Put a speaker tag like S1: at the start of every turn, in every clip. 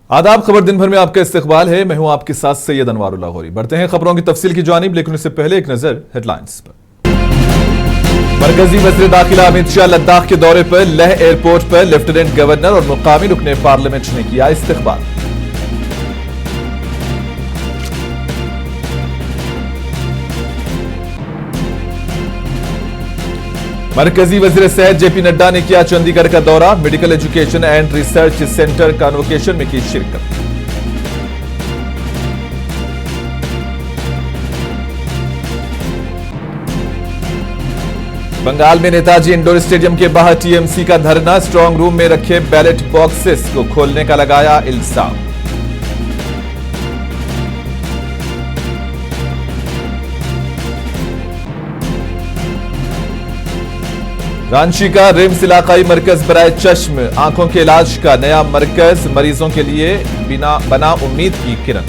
S1: आदाब। खबर दिन भर में आपका इस्तकबाल है। मैं हूं आपके साथ सैयद अनवारुल्लाह गौरी। बढ़ते हैं खबरों की तफसील की जानिब, लेकिन उससे पहले एक नजर हेडलाइंस पर। मरकजी वज़ीर दाखिला अमित शाह लद्दाख के दौरे पर लेह एयरपोर्ट पर लेफ्टिनेंट गवर्नर और मुकामी रुकने पार्लियामेंट ने किया इस्तकबाल। मरकजी वज़ीर सेहत जेपी नड्डा ने किया चंडीगढ़ का दौरा। Medical education and research centre convocation में की शिरकत। बंगाल में नेताजी इंडोर स्टेडियम के बाहर टीएमसी का धरना। स्ट्रांग रूम में रखे बैलेट बॉक्सेस को खोलने का लगाया इल्जाम। रांची का रिम्स इलाकाई मरकज बराए चश्म आंखों के इलाज का नया मरकज, मरीजों के लिए बना उम्मीद की किरण।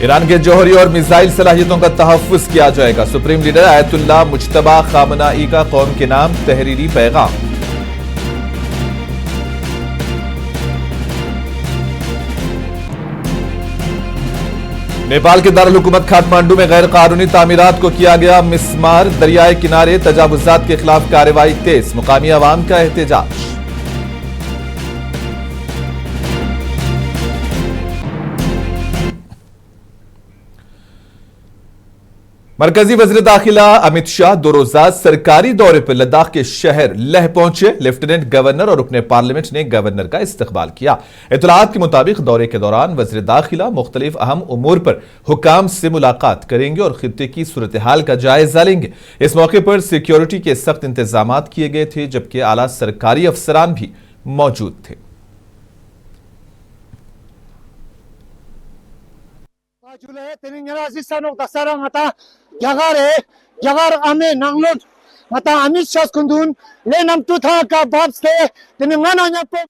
S1: ईरान के जौहरी और मिसाइल सलाहियतों का तहफ्फुज किया जाएगा। सुप्रीम लीडर आयतुल्लाह मुज्तबा खामनाई का कौम के नाम तहरीरी पैगाम। नेपाल के दारुल हुकूमत काठमांडू में गैर कानूनी तामीरात को किया गया मिसमार। दरियाए किनारे तजावुजात के खिलाफ कार्रवाई तेज, मुकामी अवाम का एहतजाज। मरकजी वज़ीर दाखिला अमित शाह 2 रोजा सरकारी दौरे पर लद्दाख के शहर लेह पहुंचे। लेफ्टिनेंट गवर्नर और रुकने पार्लियामेंट ने गवर्नर का इस्तकबाल किया। इत्तलाआत के मुताबिक दौरे के दौरान वज़ीर दाखिला मुख्तलिफ अहम उमूर पर हुकाम से मुलाकात करेंगे और खित्ते की सूरत हाल का जायजा लेंगे। इस मौके पर सिक्योरिटी के सख्त इंतजाम किए गए थे, जबकि आला सरकारी अफसरान भी मौजूद थे।
S2: Yagar ame nanglot mata Amit Shah kundun lenam tutha ka babske tiningana nyapo।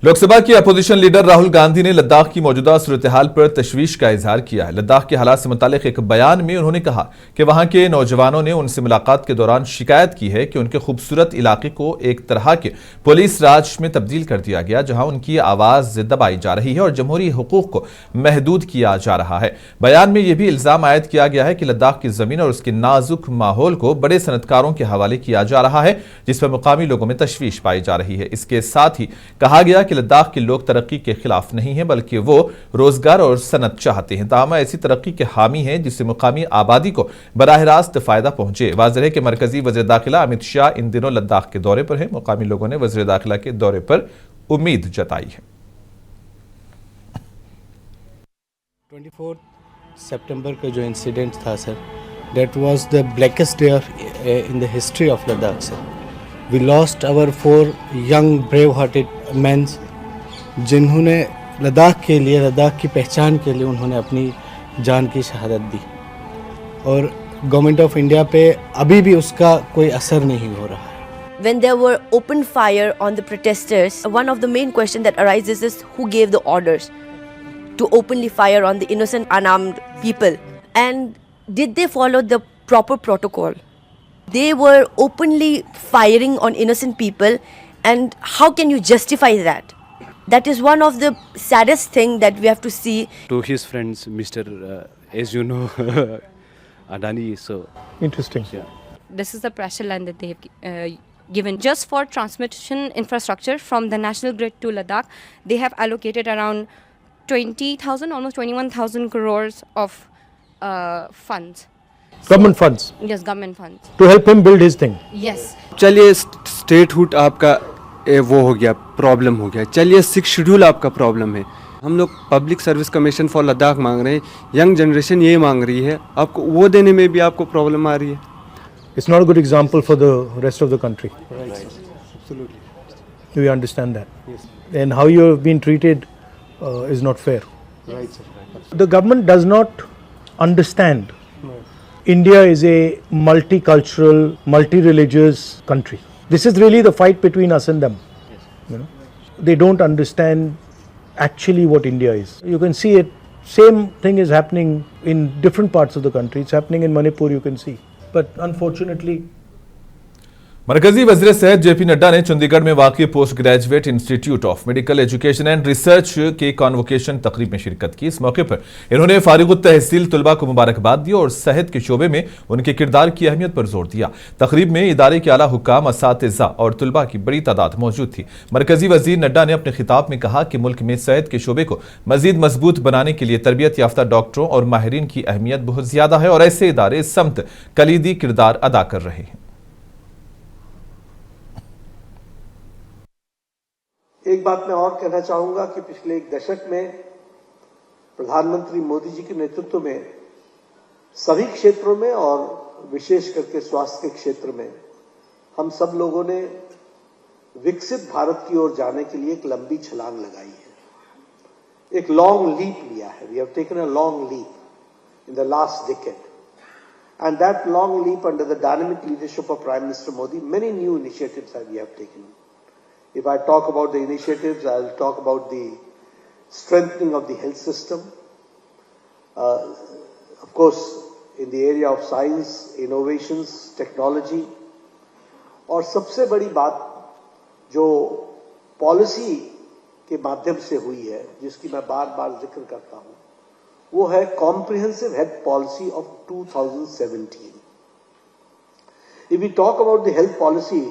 S1: Lok Sabha की अपोजिशन लीडर राहुल गांधी ने लद्दाख की मौजूदा सूरत हाल पर तशवीश का इजहार किया है। लद्दाख के हालात से मुतालिक एक बयान में उन्होंने कहा कि वहां के नौजवानों ने उनसे मुलाकात के दौरान शिकायत की है कि उनके खूबसूरत इलाके को एक तरह के पुलिस राज में तब्दील कर दिया गया, जहां उनकी आवाज दबाई जा रही है और जमहूरी हुकूक को महदूद किया जा रहा है। बयान में यह भी इल्जाम आयद किया गया है कि लद्दाख की जमीन और उसके नाजुक माहौल को बड़े सनतकारों के हवाले किया जा रहा है, जिस पर मुकामी लोगों में तशवीश पाई जा रही है। इसके साथ ही कहा गया कि लद्दाख के लोग तरक्की के खिलाफ नहीं हैं, बल्कि वो रोजगार और सनत चाहते हैं। ताहम ऐसी तरक्की के हामी हैं जिससे मुकामी आबादी को बराह रास्त फायदा पहुंचे। वाज़ेह है कि मरकजी वज़ीर दाखिला अमित शाह इन दिनों लद्दाख के दौरे पर हैं। मुकामी लोगों ने वज़ीर दाखिला के दौरे पर उम्मीद जताई है।
S3: 24 सितंबर का जो इंसिडेंट था sir, that was the blackest day in the history of Ladakh sir. We lost our 4 young brave hearted men जिन्होंने लद्दाख के लिए, लद्दाख की पहचान के लिए उन्होंने अपनी जान की शहादत दी, और गवर्नमेंट ऑफ इंडिया पे अभी भी उसका कोई असर नहीं हो रहा है।
S4: When there were open fire on the protesters, one of the main questions that arises is who gave the orders to openly fire on the innocent unarmed people, and did they follow the proper protocol? They were openly firing on innocent people, and how can you justify that? That is one of the saddest thing that we have to see.
S5: To his friends, Mr. As you know, Adani is so
S6: interesting.
S5: Yeah.
S7: This is the pressure line that they have given just for transmission infrastructure from the national grid to Ladakh. They have allocated around 20,000, almost 21,000 crores of funds.
S6: Government funds.
S7: Yes, government funds.
S6: To help him build his thing.
S7: Yes.
S5: चलिए statehood आपका वो हो गया, problem हो गया। चलिए 6 schedule आपका problem है। हम लोग public service commission for Ladakh मांग रहे हैं, यंग जनरेशन ये मांग रही है, आपको वो देने में भी आपको प्रॉब्लम आ रही है।
S6: It's not a good example for the rest of the country.
S5: Right. Absolutely.
S6: Do you understand that? Yes. And how you have been treated is not fair.
S5: Right, sir. Right.
S6: The government does not understand India is a multicultural, multi-religious country. This is really the fight between us and them.
S5: Yes.
S6: You know, they don't understand actually what India is. You can see it. Same thing is happening in different parts of the country. It's happening in Manipur. You can see, but unfortunately,
S1: मरकजी वज़ीर सेहत JP Nadda ने चंडीगढ़ में वाक़ई post graduate institute of medical education and research के convocation तकरीब में शिरकत की। इस मौके पर इन्होंने फारिगुत तहसील तलबा को मुबारकबाद दी और सेहत के शोबे में उनके किरदार की अहमियत पर जोर दिया। तकरीब में इदारे के आला हुक्काम, असातिज़ा और तलबा की बड़ी तादाद मौजूद थी। मरकजी वज़ीर नड्डा ने अपने खिताब में कहा कि मुल्क में सेहत के शोबे को मजीद मजबूत बनाने के लिए तरबियत याफ्ता डॉक्टरों और माहिरीन की अहमियत बहुत ज्यादा है और ऐसे इदारे इस समत कलीदी किरदार अदा कर रहे हैं।
S8: एक बात मैं और कहना चाहूंगा कि पिछले एक दशक में प्रधानमंत्री मोदी जी के नेतृत्व में सभी क्षेत्रों में और विशेष करके स्वास्थ्य के क्षेत्र में हम सब लोगों ने विकसित भारत की ओर जाने के लिए एक लंबी छलांग लगाई है, एक लॉन्ग लीप लिया है। We have taken a long leap in the last decade and that long leap under the dynamic leadership of prime minister Modi, many new initiatives we have taken. If I talk about the initiatives, I'll talk about the strengthening of the health system. Of course, in the area of science, innovations, technology. और सबसे बड़ी बात जो policy के माध्यम से हुई है, जिसकी मैं बार बार जिक्र करता हूं, वो है comprehensive health policy of 2017. If we talk about the health policy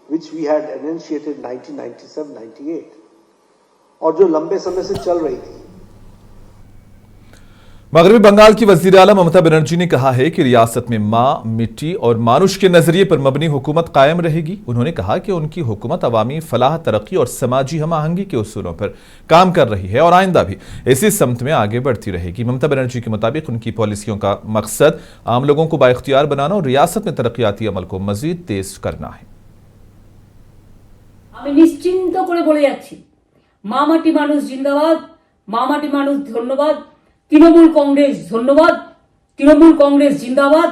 S8: which we had initiated 1997-98 और जो लंबे समय से चल रही थी।
S1: मगरबी बंगाल की वज़ीर आला ममता बनर्जी ने कहा है कि रियासत में माँ, मिट्टी और मानुष के नजरिए पर मबनी हुकूमत कायम रहेगी। उन्होंने कहा कि उनकी हुकूमत अवामी फलाह, तरक्की और समाजी हम आहंगी के उसूलों पर काम कर रही है और आइंदा भी इसी समत में आगे बढ़ती रहेगी। ममता बनर्जी के मुताबिक उनकी पॉलिसियों का मकसद आम लोगों को बाइख्तियार बनाना और रियासत में तरक्याती अमल को मजीद तेज करना है।
S9: আমি নিশ্চিন্ত করে বলে যাচ্ছি, মা মাটি মানুষ জিন্দাবাদ, মা মাটি মানুষ ধন্যবাদ, তৃণমূল কংগ্রেস ধন্যবাদ, তৃণমূল কংগ্রেস জিন্দাবাদ,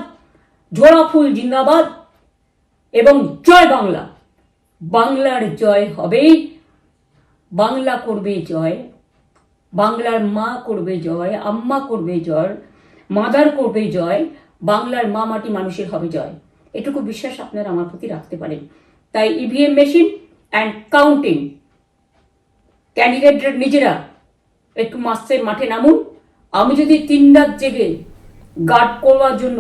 S9: ঝোড়া ফুল জিন্দাবাদ এবং জয় বাংলা। বাংলার জয় হবেই, বাংলা করবে জয়, বাংলার মা করবে জয়, আম্মা করবে জয়, মাদার করবে জয়, বাংলার মা মাটি মানুষের হবে জয়। এটুকু বিশ্বাস আপনারা আমার প্রতি রাখতে পারেন। তাই ইভিএম মেশিন and counting ক্যান্ডিডেটরা নিজেরা একটু মাঠে নামুন। আমি যদি 3 রাত জেগে গার্ড করবার জন্য।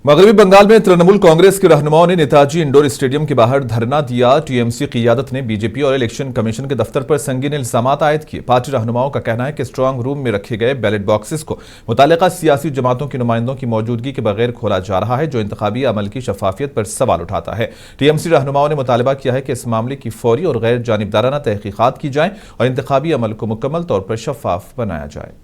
S1: मगरबी बंगाल में तृणमूल कांग्रेस के रहनुमाओं ने नेताजी इंडोर स्टेडियम के बाहर धरना दिया। टीएमसी क़ियादत ने बीजेपी और इलेक्शन कमीशन के दफ्तर पर संगीन इल्जामात आयद किए। पार्टी रहनुमाओं का कहना है कि स्ट्रांग रूम में रखे गए बैलेट बॉक्सेस को मुतालिका सियासी जमातों के नुमाइंदों की मौजूदगी के बगैर खोला जा रहा है, जो इंतखाबी अमल की शफाफियत पर सवाल उठाता है। टीएमसी रहनुमाओं ने मुतालबा किया है कि इस मामले की फौरी और गैर जानिबदाराना तहकीकात की जाए और इंतखाबी अमल को मुकम्मल तौर पर शफाफ बनाया जाए।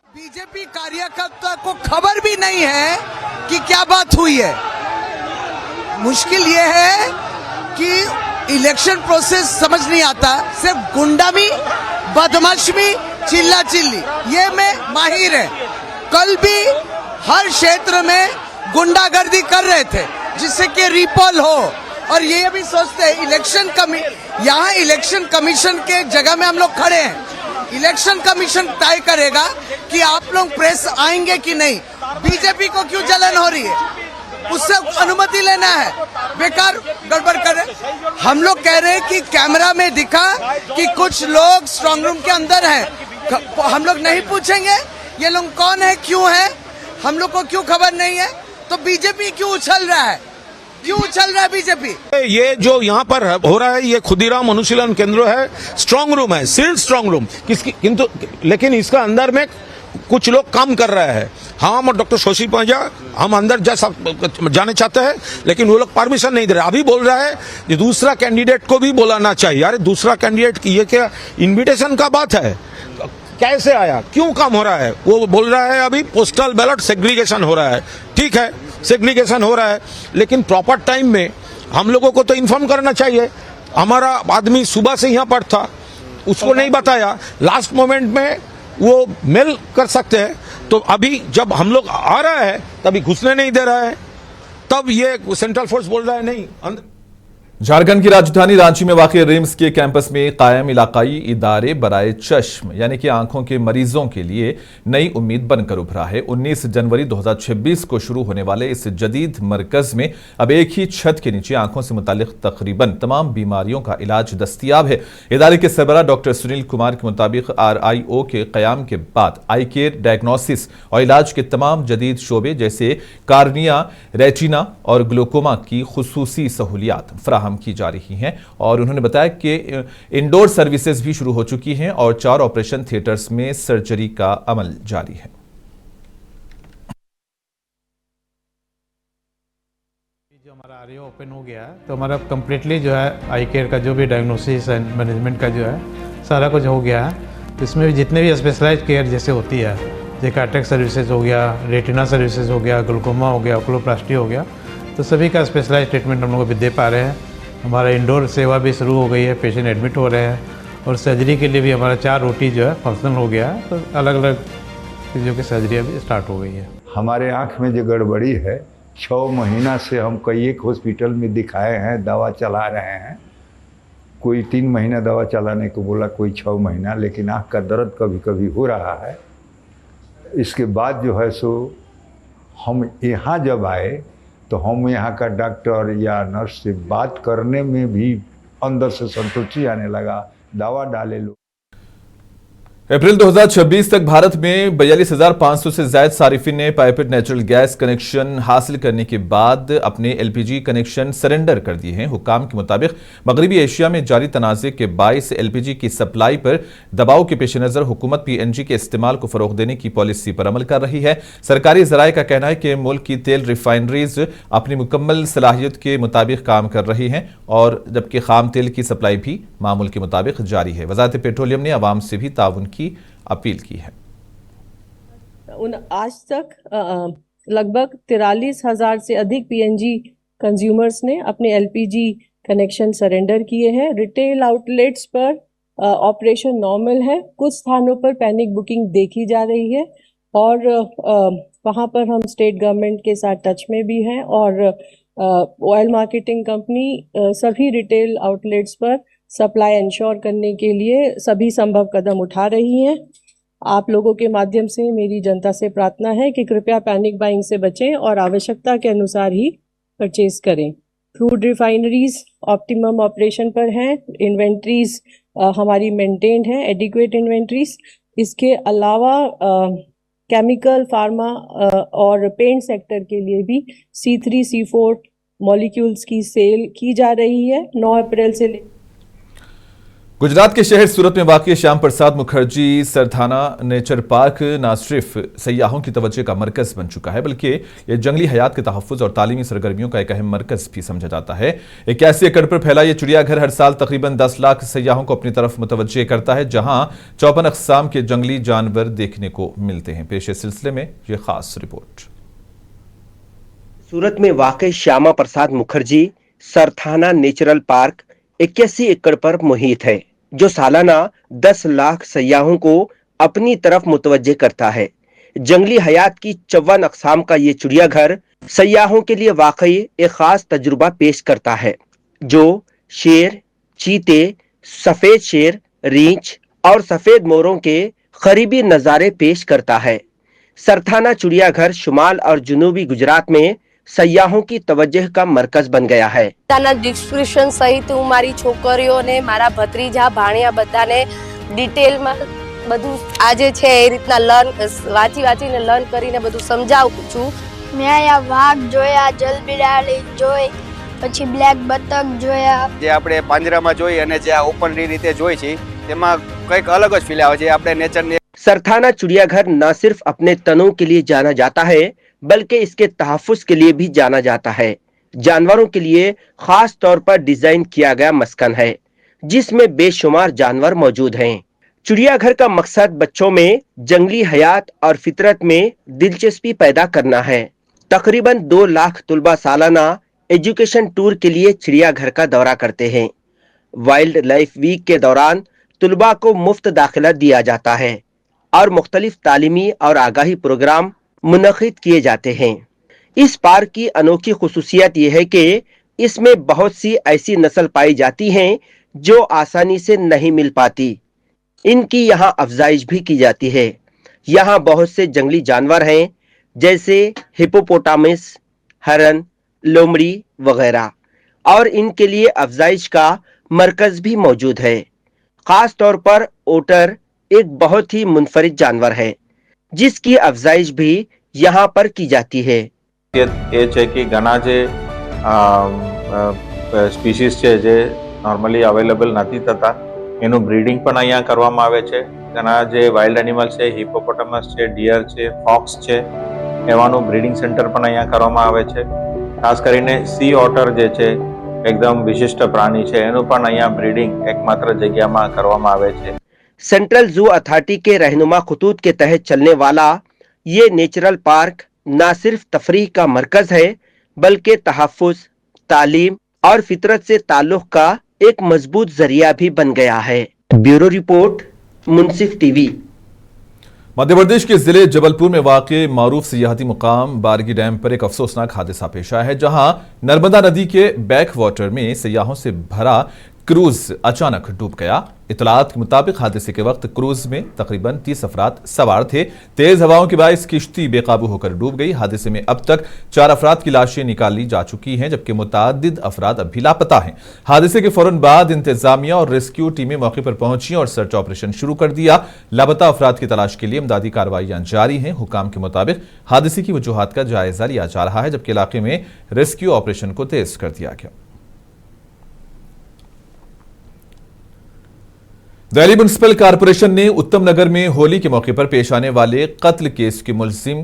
S10: बीजेपी कार्यकर्ता को खबर भी नहीं है कि क्या बात हुई है। मुश्किल यह है कि इलेक्शन प्रोसेस समझ नहीं आता, सिर्फ गुंडामी, बदमाशी, चिल्ला चिल्ली, ये में माहिर है। कल भी हर क्षेत्र में गुंडागर्दी कर रहे थे जिससे कि रिपोल हो, और ये भी सोचते हैं यहाँ इलेक्शन कमीशन के जगह में हम लोग खड़े हैं। इलेक्शन कमीशन तय करेगा कि आप लोग प्रेस आएंगे कि नहीं। बीजेपी को क्यों जलन हो रही है, उससे अनुमति लेना है, बेकार गड़बड़ करे। हम लोग कह रहे हैं कि कैमरा में दिखा कि कुछ लोग स्ट्रांग रूम के अंदर हैं। हम लोग नहीं पूछेंगे ये लोग कौन है, क्यों है, हम लोग को क्यों खबर नहीं है, तो बीजेपी क्यों उछल रहा है, क्यों चल रहा है बीजेपी?
S11: ये जो यहाँ पर हो रहा है, ये खुदीराम अनुशीलन केंद्र है, स्ट्रांग रूम है, सील्ड स्ट्रांग रूम, किंतु लेकिन इसका अंदर में कुछ लोग काम कर रहे हैं। हम और डॉक्टर शशि पंजा हम अंदर जाने चाहते हैं, लेकिन वो लोग परमिशन नहीं दे रहे। अभी बोल रहा है कि दूसरा कैंडिडेट को भी बुलाना चाहिए। अरे दूसरा कैंडिडेट की ये क्या इन्विटेशन का बात है, कैसे आया, क्यों काम हो रहा है? वो बोल रहा है अभी पोस्टल बैलेट सेग्रीगेशन हो रहा है। ठीक है, सेग्रीगेशन हो रहा है, लेकिन प्रॉपर टाइम में हम लोगों को तो इन्फॉर्म करना चाहिए। हमारा आदमी सुबह से यहाँ पर था, उसको नहीं बताया, लास्ट मोमेंट में वो मेल कर सकते हैं। तो अभी जब हम लोग आ रहा है तभी घुसने नहीं दे रहा है, तब ये सेंट्रल फोर्स बोल रहा है नहीं।
S1: झारखंड की राजधानी रांची में वाक़ रिम्स के कैंपस में कायम इलाकाई इदारे बराए चश्म यानी कि आंखों के मरीजों के लिए नई उम्मीद बनकर उभरा है। 19 जनवरी 2026 को शुरू होने वाले इस जदीद मरकज में अब एक ही छत के नीचे आंखों से मुतालिक तकरीबन तमाम बीमारियों का इलाज दस्तियाब है। इदारे के सरबराह डॉक्टर सुनील कुमार के मुताबिक RIO के क़याम के बाद आई केयर, डायग्नोसिस और इलाज के तमाम जदीद शोबे जैसे कार्निया, रेटिना और ग्लूकोमा की खुसूसी सहूलियात फराहम की जा रही हैं। और उन्होंने बताया कि इंडोर सर्विसेज भी शुरू हो चुकी हैं और 4 ऑपरेशन थिएटर्स में सर्जरी का अमल जारी है।
S12: जो हमारा RIO ओपन हो गया है तो हमारा कम्प्लीटली जो है आई केयर का जो भी डायग्नोसिस एंड मैनेजमेंट का जो है सारा कुछ हो गया है। इसमें भी जितने भी स्पेशलाइज्ड केयर जैसे होती है, जैसे कैटरेक्ट सर्विसेज हो गया, रेटिना सर्विसेज हो गया, ग्लूकोमा हो गया, ओकुलोप्लास्टी हो गया, तो सभी का स्पेशलाइज्ड ट्रीटमेंट हम लोग अभी दे पा रहे हैं। हमारा इंडोर सेवा भी शुरू हो गई है, पेशेंट एडमिट हो रहे हैं और सर्जरी के लिए भी हमारा 4 OT जो है फंक्शनल हो गया है। तो अलग अलग चीज़ों की सर्जरी अभी स्टार्ट हो गई है।
S13: हमारे आँख में जो गड़बड़ी है 6 महीना से हम कई एक हॉस्पिटल में दिखाए हैं, दवा चला रहे हैं। कोई 3 महीना दवा चलाने को बोला, कोई 6 महीना, लेकिन आँख का दर्द कभी कभी हो रहा है। इसके बाद जो है सो हम यहाँ जब आए तो हम यहाँ का डॉक्टर या नर्स से बात करने में भी अंदर से संतुष्टि आने लगा। दवा डाले लोग।
S1: अप्रैल 2026 तक भारत में 42,500 से ज्यादा सारिफिन ने पाइपेड नेचुरल गैस कनेक्शन हासिल करने के बाद अपने LPG कनेक्शन सरेंडर कर दिए हैं। हुक्काम के मुताबिक मगरबी एशिया में जारी तनाज़े के बाइस LPG की सप्लाई पर दबाव के पेश नज़र हुकूमत PNG के इस्तेमाल को फ़रोग़ देने की पॉलिसी पर अमल कर रही है। सरकारी ज़राए का कहना है कि मुल्क की तेल रिफाइनरीज अपनी मुकम्मल सलाहियत के मुताबिक काम कर रही हैं और जबकि खाम तेल की सप्लाई भी मामूल के मुताबिक जारी है। वज़ारत पेट्रोलियम ने आवाम से भी ताउन की अपील की है।
S14: आज तक लगभग 43,000 से अधिक PNG कंज्यूमर्स ने अपने LPG कनेक्शन सरेंडर किए हैं। रिटेल आउटलेट्स पर ऑपरेशन नॉर्मल है। कुछ स्थानों पर पैनिक बुकिंग देखी जा रही है और वहां पर हम स्टेट गवर्नमेंट के साथ टच में भी हैं और ऑयल मार्केटिंग कंपनी सभी रिटेल आउटलेट्स पर सप्लाई इंश्योर करने के लिए सभी संभव कदम उठा रही हैं। आप लोगों के माध्यम से मेरी जनता से प्रार्थना है कि कृपया पैनिक बाइंग से बचें और आवश्यकता के अनुसार ही परचेज करें। क्रूड रिफाइनरीज ऑप्टिमम ऑपरेशन पर हैं, इन्वेंट्रीज हमारी मेंटेन्ड है, एडिक्वेट इन्वेंट्रीज। इसके अलावा केमिकल, फार्मा और पेंट सेक्टर के लिए भी C3, C4 मॉलिक्यूल्स की सेल की जा रही है। 9 अप्रैल से
S1: गुजरात के शहर सूरत में वाक़ श्याम प्रसाद मुखर्जी सरथाना नेचर पार्क न सिर्फ सयाहों की तवज्जो का मरकज़ बन चुका है बल्कि यह जंगली हयात के तहफ़्फ़ुज़ और तालीमी सरगर्मियों का एक अहम मरकज़ भी समझा जाता है। 81 एकड़ पर फैला यह चिड़ियाघर हर साल तकरीबन 10 लाख सयाहों को अपनी तरफ मुतवज्जे करता है, जहां 54 अक़साम के जंगली जानवर देखने को मिलते हैं। पेश सिलसिले में यह खास रिपोर्ट।
S15: सूरत में वाक़ श्यामा प्रसाद मुखर्जी सरथाना नेचुरल पार्क 81 एकड़ पर मुहित है, जो सालाना 10 लाख सयाहों को अपनी तरफ मुतवज्जे करता है। जंगली हयात की 54 अक़साम का ये चिड़ियाघर सयाहों के लिए वाकई एक खास तजुर्बा पेश करता है, जो शेर, चीते, सफेद शेर, रींछ और सफेद मोरों के करीबी नज़ारे पेश करता है। सरथाना चिड़ियाघर शुमाल और जुनूबी गुजरात में सयाहों की तवज्जो का मरकज बन गया है।
S16: डिस्क्रिप्शन सहित हूँ मारी छोकरीओने, मारा भत्रीजा, भाणिया बधाने डिटेल में બધું આજે છે એ રીતના વાંચીને લર્ન કરીને બધું સમજાવું છું।
S17: મેં અહીંયા વાઘ જોયા, જલબિડાળી જોઈ, પછી બ્લેક બતક જોયા।
S18: જે આપણે પાંજરામાં જોઈ અને જે આ ઓપન રીતે જોઈ છે તેમાં કંઈક અલગ જ ફીલ આવે છે આપણે નેચરને।
S15: सरथाना चिड़ियाघर न सिर्फ अपने तनों के लिए जाना जाता है बल्कि इसके तहफ़्फ़ुज़ के लिए भी जाना जाता है। जानवरों के लिए खास तौर पर डिजाइन किया गया मस्कन है, जिसमें बेशुमार जानवर मौजूद हैं। चिड़ियाघर का मकसद बच्चों में जंगली हयात और फितरत में दिलचस्पी पैदा करना है। तकरीबन 2 लाख तुलबा सालाना एजुकेशन टूर के लिए चिड़ियाघर का दौरा करते हैं। वाइल्ड लाइफ वीक के दौरान तुलबा को मुफ्त दाखिला दिया जाता है और मुख्तलिफ तालीमी और आगाही प्रोग्राम मुनक़िद किए जाते हैं। इस पार्क की अनोखी खुसूसियत यह है कि इसमें बहुत सी ऐसी नस्ल पाई जाती हैं जो आसानी से नहीं मिल पाती। इनकी यहाँ अफजाइश भी की जाती है। यहाँ बहुत से जंगली जानवर हैं जैसे हिपोपोटामस, हरन, लोमड़ी वगैरह, और इनके लिए अफजाइश का मरकज भी मौजूद है। खास तौर पर ओटर एक बहुत ही मुनफरिद जानवर है जिसकी अफजाइश भी यहाँ पर की जाती है।
S19: એ છે કે ઘણા જે સ્પીસીસ છે જે નોર્મલી અવેલેબલ નથી થતા એનું બ્રીડિંગ પણ અહીંયા કરવામાં આવે છે। ઘણા જે વાઇલ્ડ એનિમલ છે, હિપોપોટામસ છે, ડિયર છે, ફોક્સ છે, એવાનું બ્રીડિંગ સેન્ટર પણ અહીંયા કરવામાં આવે છે। ખાસ કરીને સી ઓટર જે છે એકદમ વિશિષ્ટ પ્રાણી છે, એનું પણ અહીંયા બ્રીડિંગ એકમાત્ર જગ્યામાં કરવામાં આવે છે।
S15: सेंट्रल जू अथॉरिटी के रहनुमा खतूत के तहत चलने वाला ये नेचुरल पार्क न सिर्फ तफरीह का मरकज है बल्कि तहफ़्फ़ुज़, तालीम और फितरत से ताल्लुक़ का एक मजबूत जरिया भी बन गया है। ब्यूरो रिपोर्ट, मुंसिफ टीवी।
S1: मध्य प्रदेश के जिले जबलपुर में वाक़ मारूफ सियाहती मुकाम बारगी डैम पर एक अफसोसनाक हादसा पेश आया है, जहां नर्मदा नदी के बैक वाटर में सयाहों से भरा क्रूज अचानक डूब गया। इतलात के मुताबिक हादसे के वक्त क्रूज में तकरीबन 30 अफराद सवार थे। तेज हवाओं के बायस किश्ती बेकाबू होकर डूब गई। हादसे में अब तक 4 अफराद की लाशें निकाली जा चुकी हैं, जबकि मुतअद्दिद अफराद अब भी लापता हैं। हादसे के फौरन बाद इंतजामिया और रेस्क्यू टीमें मौके पर पहुंची और सर्च ऑपरेशन शुरू कर दिया। लापता अफराद की तलाश के लिए इमदादी कार्रवाइयां जारी हैं। हुकाम के मुताबिक हादसे की वजूहात का जायजा लिया जा रहा है, जबकि इलाके में रेस्क्यू ऑपरेशन को तेज कर दिया गया। दिल्ली म्युनिसिपल कॉरपोरेशन ने उत्तम नगर में होली के मौके पर पेश आने वाले कत्ल केस के मुलजिम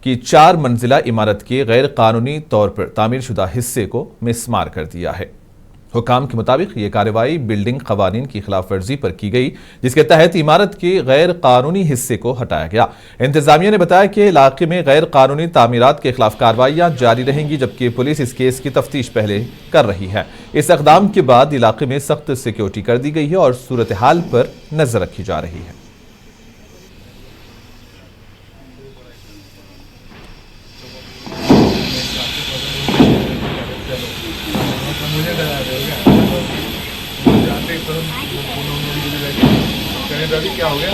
S1: की 4 मंजिला इमारत के गैर कानूनी तौर पर तामीरशुदा हिस्से को मिसमार कर दिया है। हुकाम के मुताबिक ये कार्रवाई बिल्डिंग कवानीन की खिलाफ वर्जी पर की गई, जिसके तहत इमारत के गैर कानूनी हिस्से को हटाया गया। इंतजामिया ने बताया कि इलाके में गैर कानूनी तामीरात के खिलाफ कार्रवाइयां जारी रहेंगी, जबकि पुलिस इस केस की तफ्तीश पहले कर रही है। इस इक़दाम के बाद इलाके में सख्त सिक्योरिटी कर दी गई है और सूरत हाल पर नजर रखी जा रही है।
S20: क्या हो गया?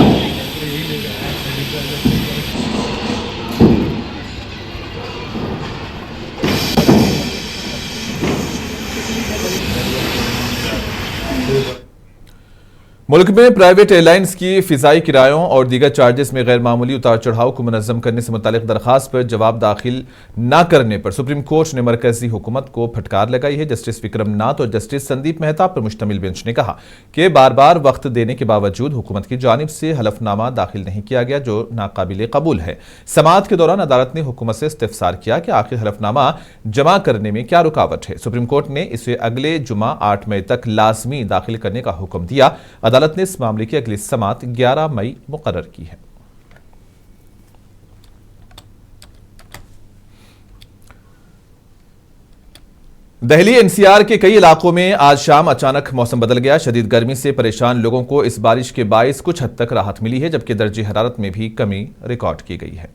S1: मुल्क में प्राइवेट एयरलाइंस की फिजाई किरायों और दीगर चार्जेस में गैर मामूली उतार चढ़ाव को मुनज़्ज़म करने से मुतालिक दरखास्त पर जवाब दाखिल न करने पर सुप्रीम कोर्ट ने मरकजी हुकूमत को फटकार लगाई है। जस्टिस विक्रमनाथ और जस्टिस संदीप मेहता पर मुश्तमिल बेंच ने कहा कि बार बार वक्त देने के बावजूद हुकूमत की जानिब से हलफनामा दाखिल नहीं किया गया, जो नाकाबिल कबूल है। समाअत के दौरान अदालत ने हुकूमत से इस्तिफसार किया कि आखिर हलफनामा जमा करने में क्या रुकावट है। सुप्रीम कोर्ट ने इसे अगले जुमा 8 मई तक लाजमी दाखिल करने का हुक्म दिया। अदालत ने इस मामले की अगली समाअत 11 मई मुकर्रर की है। दिल्ली एनसीआर के कई इलाकों में आज शाम अचानक मौसम बदल गया। शदीद गर्मी से परेशान लोगों को इस बारिश के बायस कुछ हद तक राहत मिली है, जबकि दर्जे हरारत में भी कमी रिकॉर्ड की गई है।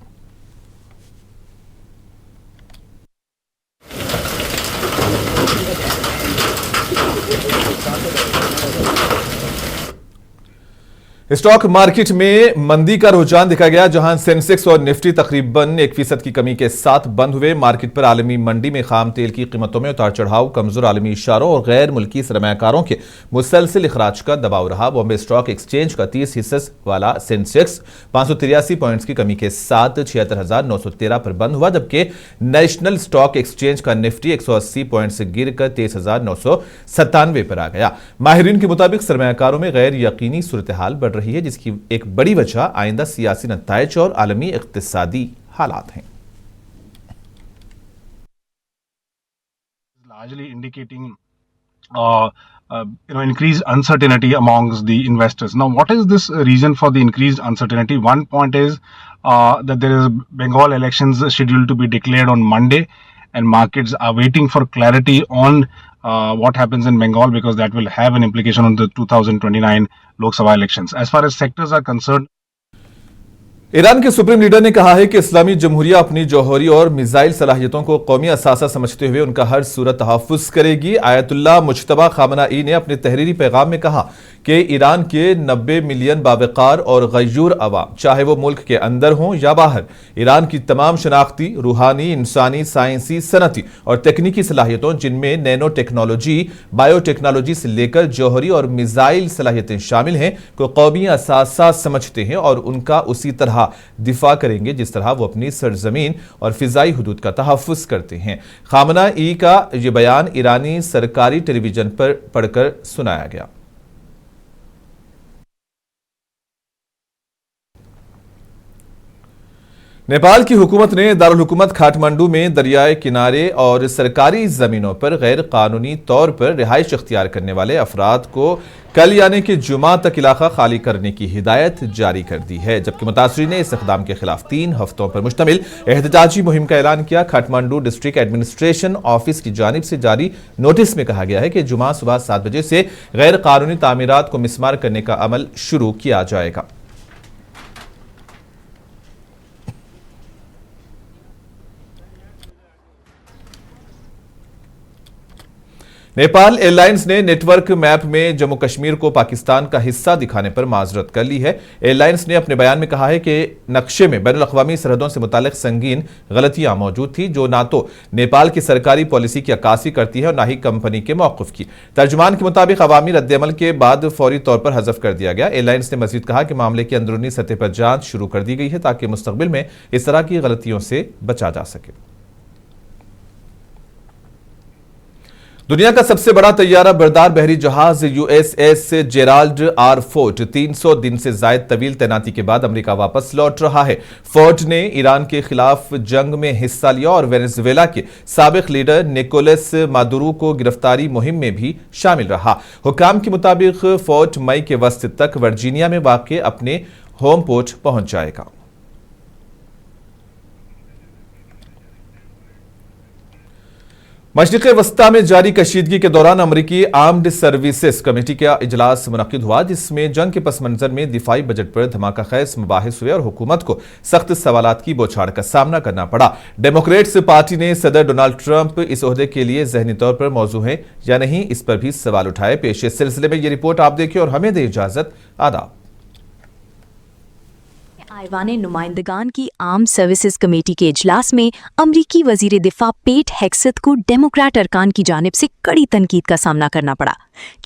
S1: स्टॉक मार्केट में मंदी का रुझान देखा गया, जहां सेंसेक्स और निफ्टी तकरीबन 1% की कमी के साथ बंद हुए। मार्केट पर आलमी मंडी में खाम तेल की कीमतों में उतार चढ़ाव, कमजोर आलमी इशारों और गैर मुल्की सरमायाकारों के मुसलसल इखराज का दबाव रहा। बॉम्बे स्टॉक एक्सचेंज का 30 हिस्स वाला सेंसेक्स 583 पॉइंट्स की कमी के साथ 76,913 पर बंद हुआ, जबकि नेशनल स्टॉक एक्सचेंज का निफ्टी 180 पॉइंट से गिरकर 23,997 पर आ गया। माहिरीन के मुताबिक सरमायाकारों में गैर यकीनी सूरत हाल बढ़ रही है, जिसकी एक बड़ी वजह आइंदा सियासी नताइज और आलमी इक्तिसादी हालात हैं।
S21: Largely indicating increased uncertainty amongst the investors. Now, what is this reason for the increased uncertainty? One point is that there is Bengal elections scheduled to be declared on Monday, and markets are waiting for clarity on what happens in Bengal, because that will have an implication on the 2029 Lok Sabha elections. As far as sectors are concerned,
S1: Iran के supreme leader ने कहा है कि इस्लामी जमहूरिया अपनी जौहरी और missile सलाहियतों को कौमी असासा समझते हुए उनका हर सूरत तहफ़्फ़ुज़ करेगी। आयतुल्लाह मुज्तबा ख़ामनाई ने अपने तहरीरी पैगाम में कहा कि ईरान के 90 मिलियन बावकार और गयूर अवाम, चाहे वो मुल्क के अंदर हों या बाहर, ईरान की तमाम शनाख्ती, रूहानी, इंसानी, साइंसी, सनती और तकनीकी सलाहियतों, जिनमें नैनो टेक्नोलॉजी, बायोटेक्नोलॉजी से लेकर जौहरी और मिसाइल सलाहियतें शामिल हैं, को कौमी असासा समझते हैं और उनका उसी तरह दिफा करेंगे जिस तरह वो अपनी सरजमीन और फिजाई हुदूद का तहफ़्फ़ुज़ करते हैं। ख़ामनाई का ये बयान ईरानी सरकारी टेलीविजन पर पढ़कर सुनाया गया। नेपाल की हुकूमत ने दारुल हुकूमत काठमांडू में दरियाए किनारे और सरकारी जमीनों पर गैर कानूनी तौर पर रिहाइश इख्तियार करने वाले अफराद को कल यानी कि जुमा तक इलाका खाली करने की हिदायत जारी कर दी है, जबकि मुतासरीन ने इस इक़दाम के खिलाफ 3 हफ्तों पर मुश्तमिल एहतजाजी मुहिम का ऐलान किया। काठमांडू डिस्ट्रिक्ट एडमिनिस्ट्रेशन ऑफिस की जानिब से जारी नोटिस में कहा गया है कि जुमा सुबह 7 बजे से गैर कानूनी तामीरात को मिसमार करने का अमल शुरू किया जाएगा। नेपाल एयरलाइंस ने नेटवर्क मैप में जम्मू कश्मीर को पाकिस्तान का हिस्सा दिखाने पर माजरत कर ली है। एयरलाइंस ने अपने बयान में कहा है कि नक्शे में बैनुल अक़वामी सरहदों से मुताल्लिक़ संगीन गलतियां मौजूद थी, जो ना तो नेपाल की सरकारी पॉलिसी की अक्कासी करती है और ना ही कंपनी के मौक़िफ़ की। तर्जुमान के मुताबिक अवामी रद्दअमल के बाद फौरी तौर पर हज़फ कर दिया गया। एयरलाइंस ने मज़ीद कहा कि मामले की अंदरूनी सतह पर जाँच शुरू कर दी गई है ताकि मुस्तक़बिल में इस तरह की गलतियों से बचा जा सके। दुनिया का सबसे बड़ा तैयारा बरदार बहरी जहाज USS जेराल्ड आर फोर्ड 300 दिन से जायद तवील तैनाती के बाद अमेरिका वापस लौट रहा है। फोर्ड ने ईरान के खिलाफ जंग में हिस्सा लिया और वेनेजुएला के साबिक लीडर निकोलस मादुरो को गिरफ्तारी मुहिम में भी शामिल रहा। हुकाम के मुताबिक फोर्ड मई के वस्त तक वर्जीनिया में वाक़ अपने होम पोर्ट पहुंच जाएगा। मशरिक़ वस्ता में जारी कशीदगी के दौरान अमरीकी आर्म्ड सर्विसेज कमेटी का इजलास मुनक्किद हुआ, जिसमें जंग के पस मंजर में दिफाई बजट पर धमाका खैज मुबाहिस हुए और हुकूमत को सख्त सवालात की बौछार का सामना करना पड़ा। डेमोक्रेट्स पार्टी ने सदर डोनाल्ड ट्रंप इस ओहदे के लिए ज़हनी तौर पर मौजू हैं या नहीं, इस पर भी सवाल उठाए। पेश इस सिलसिले में ये रिपोर्ट आप देखिए और हमें दें इजाजत। आदाब।
S20: आईवान नुमाइंदगान की आर्म सर्विसेज कमेटी के इजलास में अमरीकी वजीर दिफा पेट हेग्सेथ को डेमोक्रेट अरकान की जानिब से कड़ी तनकीद का सामना करना पड़ा।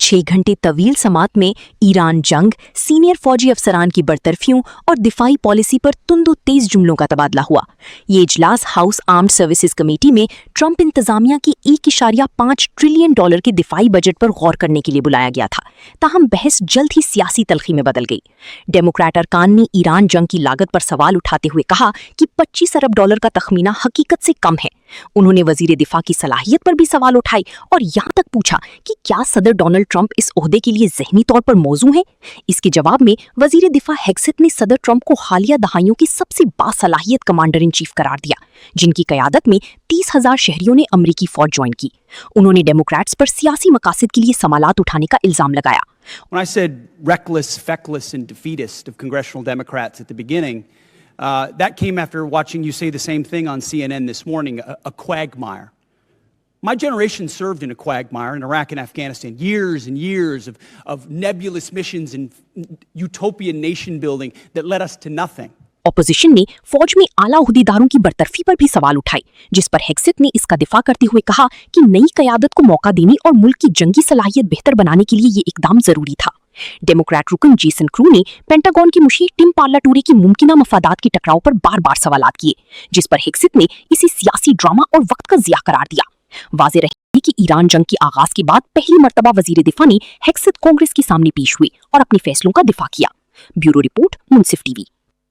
S20: 6 घंटे तवील समात में ईरान जंग, सीनियर फौजी अफसरान की बरतरफियों और दिफाई पॉलिसी पर तुंदो तेज जुमलों का तबादला हुआ। ये इजलास हाउस आर्म्ड सर्विसेज कमेटी में ट्रंप इंतजामिया की $1.5 ट्रिलियन के दिफाई बजट पर गौर करने के लिए बुलाया गया था, ताहम बहस जल्द ही सियासी तलखी में बदल गई। डेमोक्रेट अरकान ने ईरान जंग की लागत पर सवाल उठाते हुए कहा कि $25 अरब का तखमीना हकीकत से कम है। उन्होंने वजीर दिफा की सलाहियत पर भी सवाल उठाए और यहाँ तक पूछा कि क्या सदर डोनाल्ड ट्रंप इस ओहदे के लिए ज़हनी तौर पर मौजू हैं। इसके जवाब में वजीर दिफा हेग्सेथ ने सदर ट्रंप को हालिया दहाइयों की सबसे बासलाहियत कमांडर इन चीफ करार दिया, जिनकी क़यादत में 30,000 शहरियों ने अमरीकी फौज ज्वाइन की। उन्होंने डेमोक्रेट्स पर सियासी मकासद के लिए समालात उठाने का इल्जाम लगाया।
S22: When I said reckless, feckless, and defeatist of congressional Democrats at the beginning, that came after watching you say the same thing on CNN this morning, a quagmire. My generation served in a quagmire in Iraq and Afghanistan, years and years of nebulous missions and utopian nation building that led us to nothing.
S20: Opposition ने फौज में आला उहदेदारों की बरतरफी पर भी सवाल उठाए, जिस पर हेग्सेथ ने इसका दिफा करते हुए कहा कि नई क़यादत को मौका देने और मुल्क की जंगी सलाहियत बेहतर बनाने के लिए ये इकदाम जरूरी था। डेमोक्रेट रुकन जेसन क्रू ने पेंटागन के मुशीर टिम पार्लाटोरे की मुमकिना मफादात के टकराव पर बार बार सवालात किए, जिस पर हेग्सेथ ने इसे सियासी ड्रामा और वक्त का ज़िया करार दिया। वाज़ेह रहे कि ईरान जंग के आगाज के बाद पहली मर्तबा वजीर दिफा ने हेग्सेथ कांग्रेस के सामने पेश हुए और अपने फैसलों का दिफा किया। ब्यूरो रिपोर्ट, मुनसिफ टीवी।